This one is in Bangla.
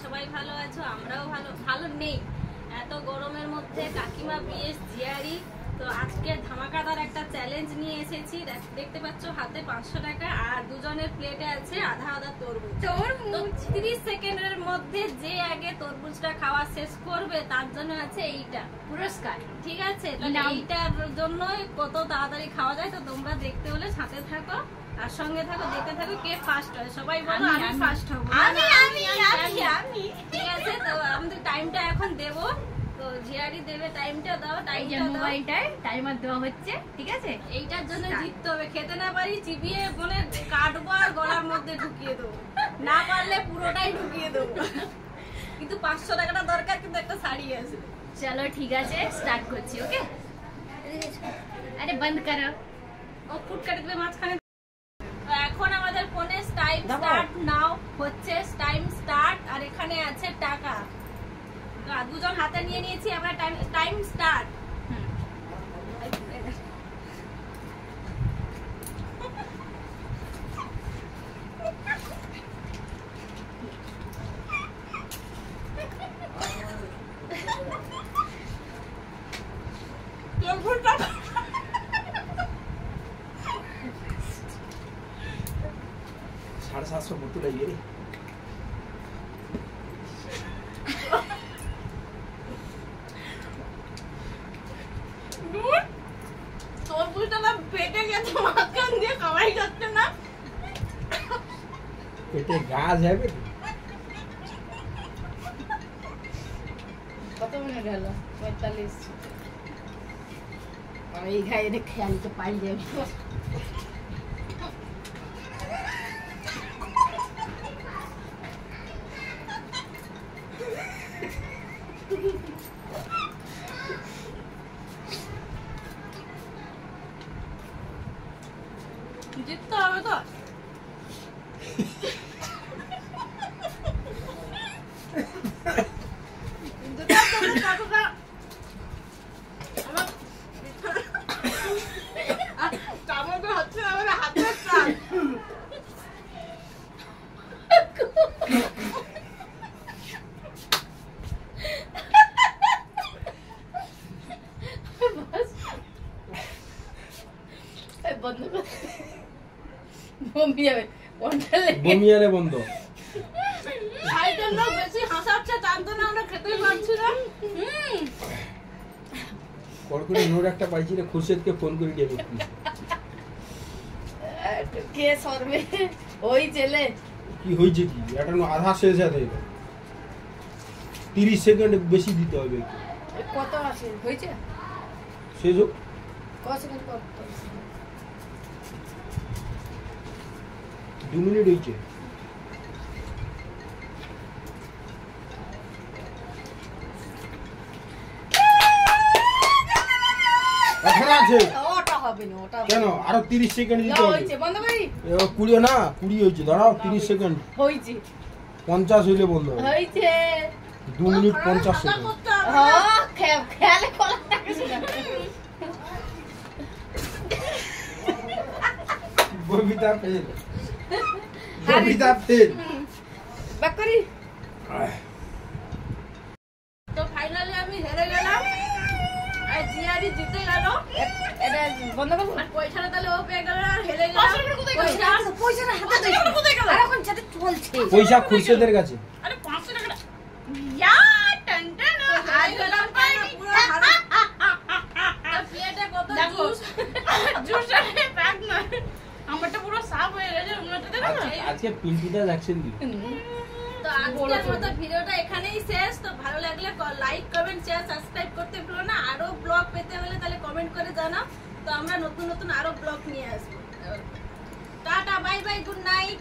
সবাই ভালো আছো, আমরাও ভালো নেই। এত গরমের মধ্যে কাকিমা বিএস জিয়ারি তো আজকে ধামাকাদার একটা চ্যালেঞ্জ নিয়ে এসেছি। দেখতে পাচ্ছ হাতে 500 টাকা আর দুজনের প্লেটে আছে আধা আধা তরমুজ। 30 সেকেন্ডের মধ্যে যে আগে তরমুজটা খাওয়া শেষ করবে তার জন্য আছে এইটা পুরস্কার। ঠিক আছে, এইটার জন্য কত তাড়াতাড়ি খাওয়া যায় তো তোমরা দেখতে হলে সাথে থাকো আর সঙ্গে থাকো, দেখতে থাকো কে ফার্স্ট হয়। সবাই বলো আমি ফার্স্ট হব। আমি ঠিক আছে, তো আমাদের টাইমটা এখন দেবো। তো জিয়ারি দেবে টাইমটা, দাও টাইমটা, মোবাইলটায় টাইমার দেওয়া হচ্ছে। ঠিক আছে, এইটার জন্য জিততে হবে। খেতে না পারি চিবিয়ে বলে কাটবো আর গলার মধ্যে ঢুকিয়ে দেবো, না পারলে পুরোটাই ঢুকিয়ে দেবো। কিন্তু 500 টাকাটা দরকার, কিন্তু একটা শাড়ি আছে। চলো ঠিক আছে, স্টার্ট করছি। ওকে, আরে বন্ধ করো। ও ফুট কেটে দিলে মাঝখানে। এখন আমাদের ফোনে টাইম স্টার্ট নাও হচ্ছে, টাইম স্টার্ট। আর এখানে আছে টাকা, দুজন হাতে নিয়ে নিয়েছি আমরা। Time start. साढ़े 700 बोतल है ये। পেটে গেছে, মাঝখান দিয়ে খাওয়াই যাচ্ছে না। পেটে গাছ যাবে। কত মিনিট হলো? 45। আর এই গায়ে খেয়াল তো পাই যাবে। জিততে হবে তো। বন্ধ কর, বমি যাবে। বমিয়ারে বন্ধ। সাইডের লোক বেশি হাসাচ্ছে, জানতো না আমরা খেতেই পারছি না। কড়কড়ি নোট একটা পাইছি রে, খুরশেদকে ফোন করে দিয়ে বলছি কে সরবে ওই ছেলে। কি হয়েছে কি, এটা আধা শেষ আছে। 30 সেকেন্ড বেশি দিতে হবে। কত আছে হয়েছে? শেষ হোক। কত সেকেন্ড কত? 2 মিনিট হয়েছে। এখন আছে ওটা হবে না, ওটা কেন? আরো 30 সেকেন্ড দিতে হবে। হয়েছে, বন্ধ করি। 20 না 20 হয়েছে, দাঁড়াও 30 সেকেন্ড। হয়েছে 50 হইলে বন্ধ হবে। হয়েছে 2 মিনিট 50 সেকেন্ড। হ্যাঁ, খেয়ালে কলা থাকে শুনে। Babita fail, Babita fail. Back করি। তো ফাইনালি আমি হেরে গেলাম আর জিয়ারি জিতে গেল। এটা বন্ধ করব। আর পয়সাটা তাহলে ও পেয়ে গেল আর হেরে গেল। পয়সাটা হাতে দে। কোথায় গেল? আর এখন সাথে চলছে। পয়সা খুরশেদের কাছে। আরে 500 টাকা ইয়া টন টন হাই গেলাম পুরো হারা। প্লেটে কত জুস, জুসে প্যাক না, আমারটা পুরো সাফ হয়ে গেছে। উনাটা দেখো না। আজকে পিন্টুদা যাচ্ছেন দি। তো আজকের মতো ভিডিওটা এখানেই শেষ। তো ভালো লাগলে লাইক কমেন্ট শেয়ার সাবস্ক্রাইব করতে ভুলো না। আরো ব্লগ পেতে হলে তাহলে কমেন্ট করে জানাও। তো আমরা নতুন নতুন আরো ব্লগ নিয়ে আসবো। Tata, bye bye, good night.